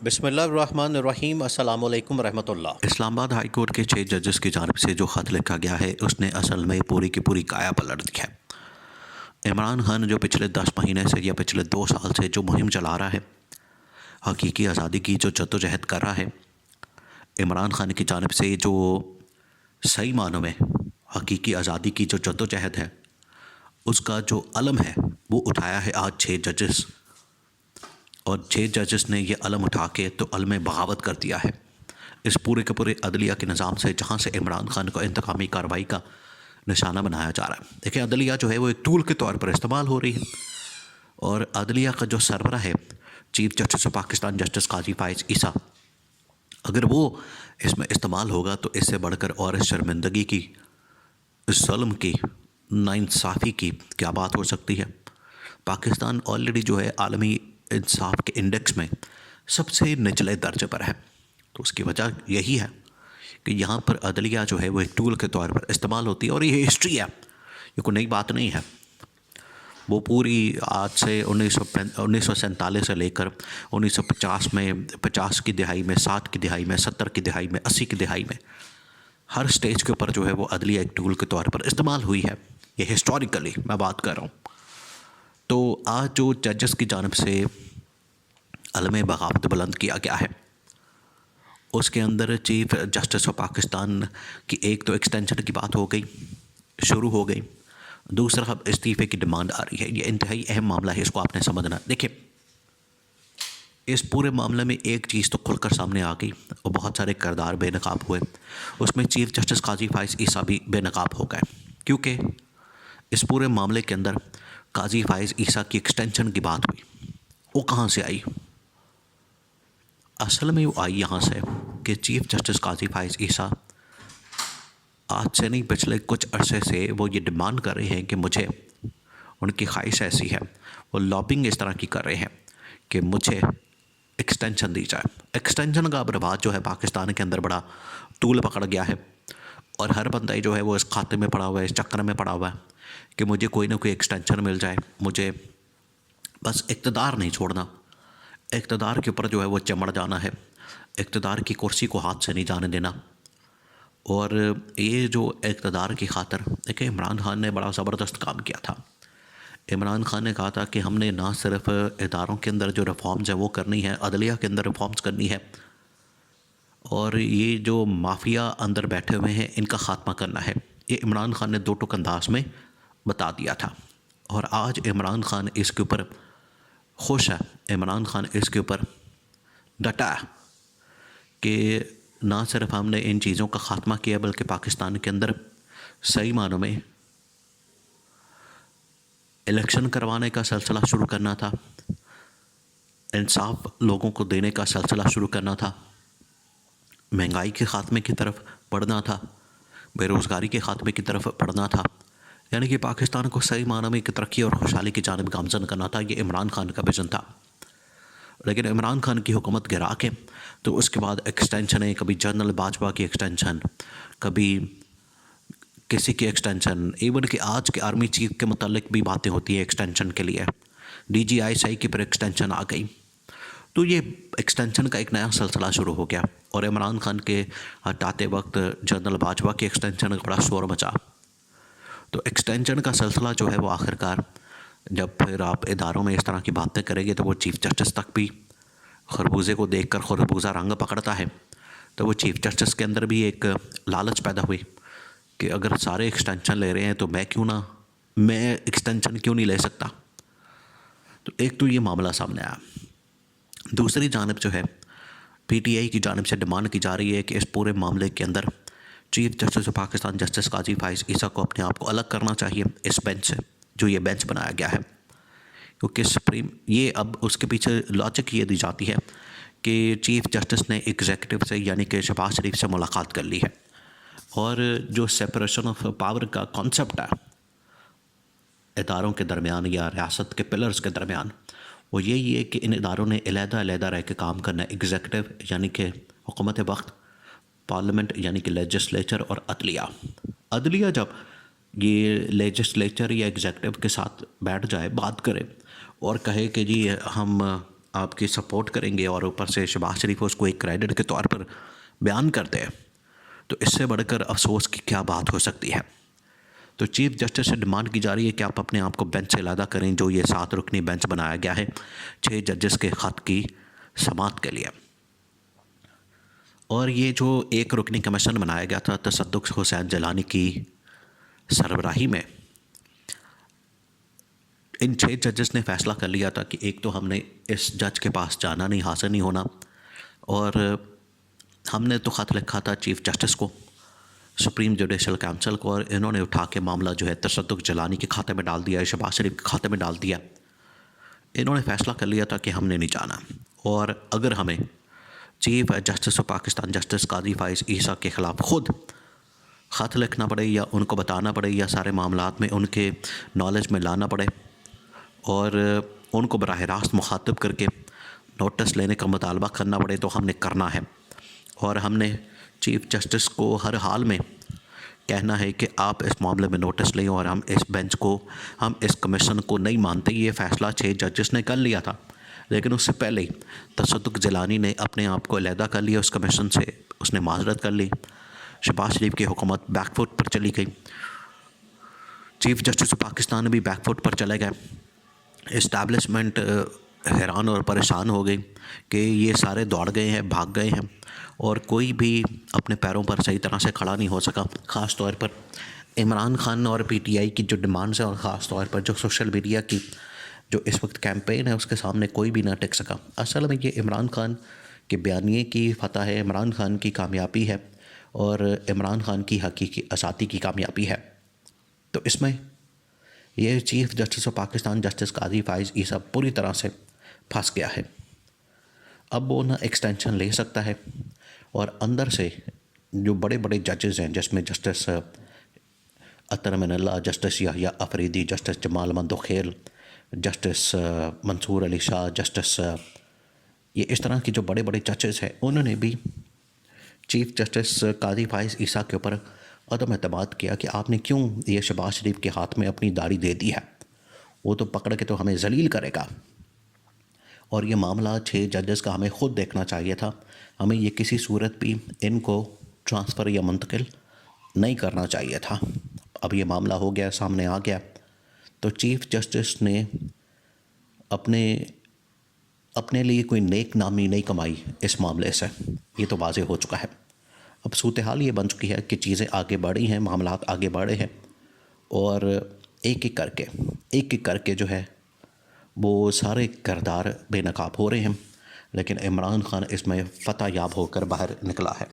बिस्मिल्लाहिर्रहमानिर्रहीम अस्सलामु अलैकुम रहमतुल्लाह। इस्लामाबाद हाई कोर्ट के 6 जजेस की जानिब से जो ख़त लिखा गया है उसने असल में पूरी की पूरी काया पलट दी है। इमरान खान जो पिछले 10 महीने से या पिछले 2 साल से जो मुहिम चला रहा है, हकीकी आज़ादी की जो जद्दोजहद कर रहा है, इमरान खान की जानिब से जो सही मानों में हकीकी आज़ादी की जो जद्दोजहद है उसका जो अलम है वो उठाया है आज 6 जजेस। और 6 जजेस ने ये अलम उठा के तो अलम बगावत कर दिया है इस पूरे के पूरे अदलिया के निज़ाम से, जहाँ से इमरान खान को इंतकामी कार्रवाई का निशाना बनाया जा रहा है। देखिए, अदलिया जो है वो एक टूल के तौर पर इस्तेमाल हो रही है और अदलिया का जो सरबरा है chief justice of Pakistan justice Qazi Faez Isa, अगर वो इसमें इस्तेमाल होगा तो इससे बढ़कर और इस शर्मिंदगी की, इस जुल्म की, नाइंसाफ़ी की क्या बात हो सकती है। पाकिस्तान ऑलरेडी जो है आलमी इंसाफ के इंडेक्स में सबसे निचले दर्जे पर है। तो उसकी वजह यही है कि यहाँ पर अदलिया जो है वो एक टूल के तौर पर इस्तेमाल होती है और ये हिस्ट्री है, ये कोई नई बात नहीं है। वो पूरी आज से 1947 से लेकर 1950 में, 50 की दिहाई में, 60 की दिहाई में, 70 की दिहाई में, 80 की दिहाई में हर स्टेज के ऊपर जो है वो अदलिया एक टूल के तौर पर इस्तेमाल हुई है। ये हिस्टोरिकली मैं बात कर रहा हूँ। तो आज जो जजेस की जानिब से अलम बगावत बुलंद किया गया है उसके अंदर चीफ जस्टिस ऑफ पाकिस्तान की एक तो एक्सटेंशन की बात हो गई, शुरू हो गई। दूसरा, अब इस्तीफ़े की डिमांड आ रही है। ये इंतहाई अहम मामला है, इसको आपने समझना। देखिए, इस पूरे मामले में एक चीज़ तो खुलकर सामने आ गई और बहुत सारे किरदार बेनकाब हुए। उसमें चीफ जस्टिस काजी फाइज ईसा भी बेनकाब हो गए, क्योंकि इस पूरे मामले के अंदर काजी फाइज ईसा की एक्सटेंशन की बात हुई। वो कहाँ से आई? असल में वो आई यहाँ से कि चीफ जस्टिस काजी फाइज ईसा आज से नहीं, पिछले कुछ अरसे से वो ये डिमांड कर रहे हैं कि मुझे, उनकी ख्वाहिश ऐसी है, वो लॉबिंग इस तरह की कर रहे हैं कि मुझे एक्सटेंशन दी जाए। एक्सटेंशन का अब रिवाज जो है पाकिस्तान के अंदर बड़ा तूल पकड़ गया है और हर बंदा जो है वो इस खाते में पड़ा हुआ है, इस चक्कर में पड़ा हुआ है कि मुझे कोई ना कोई एक्सटेंशन मिल जाए, मुझे बस इक़्तिदार नहीं छोड़ना, इक़्तिदार के ऊपर जो है वो चमड़ जाना है, इक़्तिदार की कुर्सी को हाथ से नहीं जाने देना। और ये जो इक़्तिदार की खातर, देखिए, इमरान खान ने बड़ा ज़बरदस्त काम किया था। इमरान खान ने कहा था कि हमने ना सिर्फ इदारों के अंदर जो रिफॉर्म्स हैं वो करनी है, अदलिया के अंदर रिफॉर्म्स करनी है, और ये जो माफिया अंदर बैठे हुए हैं इनका ख़ात्मा करना है। ये इमरान खान ने दो टुक अंदाज में बता दिया था और आज इमरान खान इसके ऊपर खुश है। इमरान खान इसके ऊपर डटा है कि ना सिर्फ हमने इन चीज़ों का ख़ात्मा किया बल्कि पाकिस्तान के अंदर सही मानों में इलेक्शन करवाने का सिलसिला शुरू करना था, इंसाफ लोगों को देने का सिलसिला शुरू करना था, महंगाई के ख़ात्मे की तरफ बढ़ना था, बेरोज़गारी के ख़ात्मे की तरफ बढ़ना था, यानी कि पाकिस्तान को सही मानों में एक तरक्की और खुशहाली की जानिब गामज़न करना था। ये इमरान खान का विज़न था। लेकिन इमरान खान की हुकूमत गिरा के तो उसके बाद एक्सटेंशन है, कभी जनरल बाजवा की एक्सटेंशन, कभी किसी की एक्सटेंशन, इवन कि आज के आर्मी चीफ के मुतालिक भी बातें होती है एक्सटेंशन के लिए। DGISI की पर एक्सटेंशन आ गई। तो ये एक्सटेंशन का एक नया सिलसिला शुरू हो गया और इमरान खान के हटाते वक्त जनरल बाजवा की एक्सटेंशन का बड़ा शोर मचा। तो एक्सटेंशन का सिलसिला जो है वो आखिरकार, जब फिर आप इदारों में इस तरह की बातें करेंगे तो वो चीफ जस्टिस तक भी खरबूजे को देखकर खरबूजा रंग पकड़ता है। तो वो चीफ जस्टिस के अंदर भी एक लालच पैदा हुई कि अगर सारे एक्सटेंशन ले रहे हैं तो मैं एक्सटेंशन क्यों नहीं ले सकता। तो एक तो ये मामला सामने आया। दूसरी जानिब जो है PTI की जानिब से डिमांड की जा रही है कि इस पूरे मामले के अंदर chief justice of Pakistan justice Qazi Faez Isa को अपने आप को अलग करना चाहिए इस बेंच से, जो ये बेंच बनाया गया है। क्योंकि सुप्रीम, ये अब उसके पीछे लॉजिक ये दी जाती है कि चीफ जस्टिस ने एग्जीक्यूटिव से यानी कि शहबाज शरीफ से मुलाकात कर ली है और जो सेपरेशन ऑफ पावर का कॉन्सेप्ट है इदारों के दरमियान या रियासत के पिलर्स के दरमियान, वो यही है कि इन इदारों ने अलहदा रह के काम करना है। एग्जीक्यूटिव यानी कि हुकूमत वक्त, पार्लियामेंट यानी कि लेजिस्लेचर, और अदलिया जब ये लेजिस्लेचर या एग्जीक्यूटिव के साथ बैठ जाए, बात करे और कहे कि जी हम आपकी सपोर्ट करेंगे और ऊपर से शहबाज शरीफ उसको एक क्रेडिट के तौर पर बयान करते हैं, तो इससे बढ़कर अफसोस की क्या बात हो सकती है। तो चीफ जस्टिस से डिमांड की जा रही है कि आप अपने आप को बेंच से अलहदा करें, जो ये 7 रुकनी बेंच बनाया गया है 6 जजेस के ख़त की समाअत के लिए। और ये जो 1 रुकनी कमीशन बनाया गया था तसद्दुक़ हुसैन जिलानी की सरबराही में, इन 6 जजेस ने फ़ैसला कर लिया था कि एक तो हमने इस जज के पास जाना नहीं, हासिल नहीं होना, और हमने तो ख़त लिखा था चीफ़ जस्टिस को, सुप्रीम जुडिशल काउंसिल को, और इन्होंने उठा के मामला जो है तसद्दुक़ जिलानी के खाते में डाल दिया, शहबाज शरीफ के खाते में डाल दिया। इन्होंने फ़ैसला कर लिया था कि हमने नहीं जाना, और अगर हमें chief justice of Pakistan justice Qazi Faez Isa के ख़िलाफ़ ख़ुद ख़त लिखना पड़े या उनको बताना पड़े या सारे मामलात में उनके नॉलेज में लाना पड़े और उनको बराह रास्त मुखातिब करके नोटिस लेने का मुतालबा करना पड़े, तो हमने करना है। और हमने चीफ जस्टिस को हर हाल में कहना है कि आप इस मामले में नोटिस लें और हम इस बेंच को, हम इस कमीशन को नहीं मानते। ये फ़ैसला 6 जजेस ने कर लिया था, लेकिन उससे पहले ही तसद्दुक़ जिलानी ने अपने आप को अलहदा कर लिया उस कमीशन से, उसने माजरत कर ली। शहबाज शरीफ की हुकूमत बैकफुट पर चली गई, चीफ जस्टिस ऑफ पाकिस्तान भी बैकफुट पर चले गए। इस्टेब्लिशमेंट हैरान और परेशान हो गई कि ये सारे दौड़ गए हैं, भाग गए हैं, और कोई भी अपने पैरों पर सही तरह से खड़ा नहीं हो सका। ख़ास तौर पर इमरान खान और पीटीआई की जो डिमांड्स हैं, और ख़ास तौर पर जो सोशल मीडिया की जो इस वक्त कैंपेन है, उसके सामने कोई भी ना टिक सका। असल में ये इमरान खान के बयानिए की फ़तह है, इमरान खान की कामयाबी है और इमरान खान की हकीकी आज़ादी की कामयाबी है। तो इसमें ये chief justice of Pakistan justice Qazi Faez Isa पूरी तरह से फंस गया है। अब वो ना एक्सटेंशन ले सकता है, और अंदर से जो बड़े बड़े जजेस हैं, जिसमें justice Athar Minallah, justice Yahya Afridi, justice Jamal Mandokhail, justice Mansoor Ali Shah, justice ये इस तरह के जो बड़े बड़े जजेस हैं, उन्होंने भी चीफ जस्टिस काजी फाइज़ ईसा के ऊपर अदम एतमाद किया कि आपने क्यों ये शहबाज शरीफ के हाथ में अपनी दाढ़ी दे दी है, वो तो पकड़ के तो हमें जलील करेगा। और ये मामला 6 जजेस का हमें ख़ुद देखना चाहिए था, हमें ये किसी सूरत भी इनको ट्रांसफ़र या मुंतकिल नहीं करना चाहिए था। अब ये मामला हो गया, सामने आ गया, तो चीफ जस्टिस ने अपने लिए कोई नेक नामी नहीं कमाई इस मामले से, ये तो वाज़ेह हो चुका है। अब सूरत हाल ये बन चुकी है कि चीज़ें आगे बढ़ी हैं, मामलात आगे बढ़े हैं, और एक एक करके जो है वो सारे किरदार बेनकाब हो रहे हैं, लेकिन इमरान खान इसमें फ़तह याब होकर बाहर निकला है।